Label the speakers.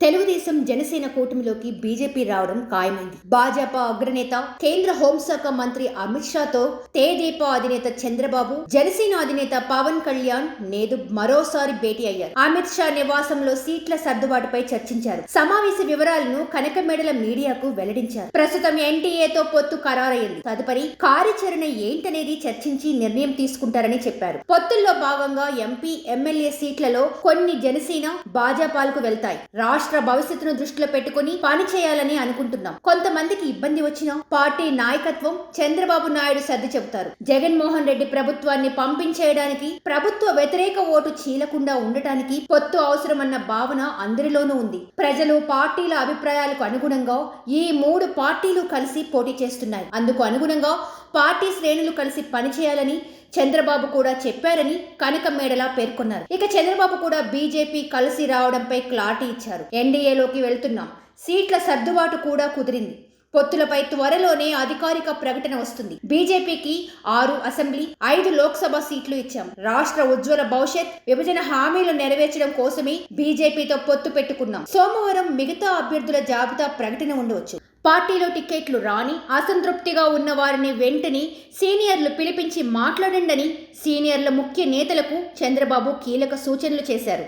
Speaker 1: Telugu Desam Janasena కూటమిలోకి BJP రావడం ఖాయమైంది. భాజపా అగ్రనేత కేంద్ర హోంశాఖ మంత్రి అమిత్ షాతో తెదేపా అధినేత చంద్రబాబు, జనసేన అధినేత పవన్ కళ్యాణ్ నేడు మరోసారి భేటీ అయ్యారు. అమిత్ షా నివాసంలో సీట్ల సర్దుబాటుపై చర్చించారు. సమావేశ వివరాలను కనకమేడల మీడియాకు వెల్లడించారు. ప్రస్తుతం ఎన్డీఏతో పొత్తు ఖరారయ్యింది. తదుపరి కార్యాచరణ ఏంటనేది చర్చించి నిర్ణయం తీసుకుంటారని చెప్పారు. పొత్తుల్లో భాగంగా ఎంపీ, ఎమ్మెల్యే సీట్లలో కొన్ని జనసేన, భాజపాలకు వెళ్తాయి. రాష్ట్ర భవిష్యత్తును దృష్టిలో పెట్టుకుని పని చేయాలని అనుకుంటున్నాం. కొంతమందికి ఇబ్బంది వచ్చినా పార్టీ నాయకత్వం, చంద్రబాబు నాయుడు సర్ది చెబుతారు. జగన్మోహన్ రెడ్డి ప్రభుత్వాన్ని పంపించేయడానికి, ప్రభుత్వ వ్యతిరేక ఓటు చీలకుండా ఉండటానికి పొత్తు అవసరమన్న భావన అందరిలోనూ ఉంది. ప్రజలు, పార్టీల అభిప్రాయాలకు అనుగుణంగా ఈ మూడు పార్టీలు కలిసి పోటీ చేస్తున్నాయి. అందుకు అనుగుణంగా పార్టీ శ్రేణులు కలిసి పనిచేయాలని చంద్రబాబు కూడా చెప్పారని కనకమేడల పేర్కొన్నారు. ఇక చంద్రబాబు కూడా బీజేపీ కలిసి రావడంపై క్లారిటీ ఇచ్చారు. ఎన్డీఏలోకి వెళ్తున్నాం, సీట్ల సర్దుబాటు కూడా కుదిరింది. పొత్తులపై త్వరలోనే అధికారిక ప్రకటన వస్తుంది. బీజేపీకి 6 అసెంబ్లీ, 5 లోక్సభ సీట్లు ఇచ్చాం. రాష్ట్ర ఉజ్వల భవిష్యత్, విభజన హామీలు నెరవేర్చడం కోసమే బీజేపీతో పొత్తు పెట్టుకున్నాం. సోమవారం మిగతా అభ్యర్థుల జాబితా ప్రకటన ఉండవచ్చు. పార్టీలో టికెట్లు రాని అసంతృప్తిగా ఉన్న వారిని వెంటనే సీనియర్లు పిలిపించి మాట్లాడండని సీనియర్ల ముఖ్య నేతలకు చంద్రబాబు కీలక సూచనలు చేశారు.